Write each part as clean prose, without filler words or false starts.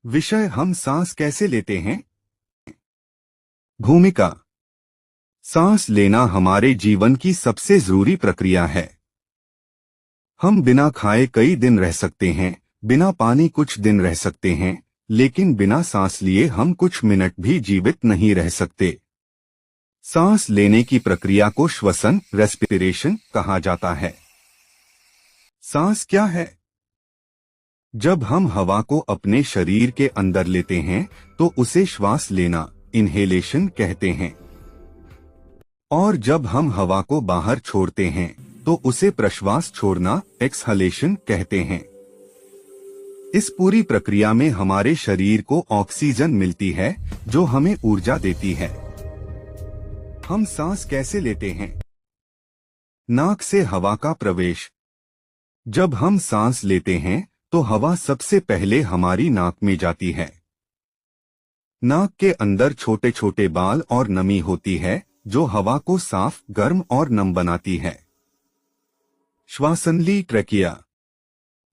विषय हम सांस कैसे लेते हैं। भूमिका। सांस लेना हमारे जीवन की सबसे जरूरी प्रक्रिया है। हम बिना खाए कई दिन रह सकते हैं, बिना पानी कुछ दिन रह सकते हैं, लेकिन बिना सांस लिए हम कुछ मिनट भी जीवित नहीं रह सकते। सांस लेने की प्रक्रिया को श्वसन रेस्पिरेशन कहा जाता है। सांस क्या है? जब हम हवा को अपने शरीर के अंदर लेते हैं तो उसे श्वास लेना इन्हेलेशन कहते हैं, और जब हम हवा को बाहर छोड़ते हैं तो उसे प्रश्वास छोड़ना एक्सहलेशन कहते हैं। इस पूरी प्रक्रिया में हमारे शरीर को ऑक्सीजन मिलती है जो हमें ऊर्जा देती है। हम सांस कैसे लेते हैं? नाक से हवा का प्रवेश। जब हम सांस लेते हैं तो हवा सबसे पहले हमारी नाक में जाती है। नाक के अंदर छोटे छोटे बाल और नमी होती है जो हवा को साफ, गर्म और नम बनाती है। श्वासनली ट्रैकिया।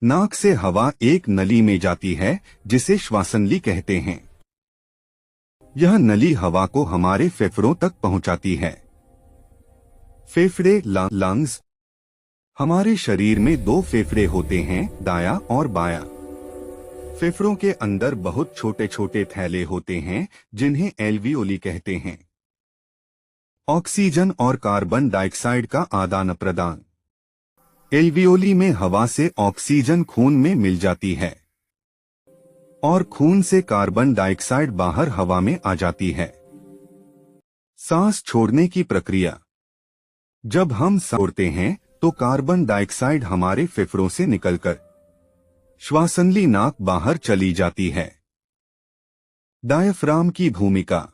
नाक से हवा एक नली में जाती है जिसे श्वासनली कहते हैं। यह नली हवा को हमारे फेफड़ों तक पहुंचाती है। फेफड़े लंग्स। हमारे शरीर में दो फेफड़े होते हैं, दायां और बायां। फेफड़ों के अंदर बहुत छोटे छोटे थैले होते हैं जिन्हें एल्वियोली कहते हैं। ऑक्सीजन और कार्बन डाइऑक्साइड का आदान प्रदान। एल्वियोली में हवा से ऑक्सीजन खून में मिल जाती है और खून से कार्बन डाइऑक्साइड बाहर हवा में आ जाती है। सांस छोड़ने की प्रक्रिया। जब हम छोड़ते हैं तो कार्बन डाइऑक्साइड हमारे फेफड़ों से निकलकर श्वासनली नाक बाहर चली जाती है। डायफ्राम की भूमिका।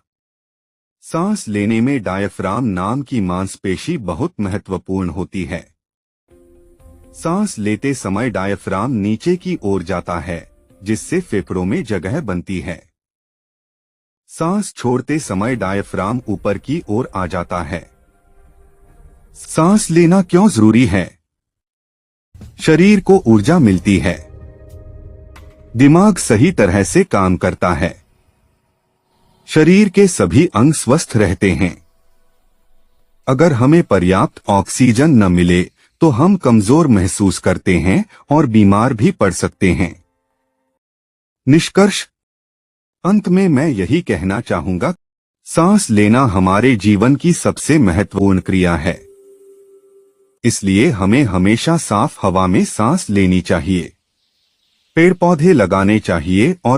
सांस लेने में डायफ्राम नाम की मांसपेशी बहुत महत्वपूर्ण होती है। सांस लेते समय डायफ्राम नीचे की ओर जाता है जिससे फेफड़ों में जगह बनती है। सांस छोड़ते समय डायफ्राम ऊपर की ओर आ जाता है। सांस लेना क्यों जरूरी है? शरीर को ऊर्जा मिलती है। दिमाग सही तरह से काम करता है। शरीर के सभी अंग स्वस्थ रहते हैं। अगर हमें पर्याप्त ऑक्सीजन न मिले तो हम कमजोर महसूस करते हैं और बीमार भी पड़ सकते हैं। निष्कर्ष। अंत में मैं यही कहना चाहूंगा, सांस लेना हमारे जीवन की सबसे महत्वपूर्ण क्रिया है। इसलिए हमें हमेशा साफ हवा में सांस लेनी चाहिए, पेड़ पौधे लगाने चाहिए और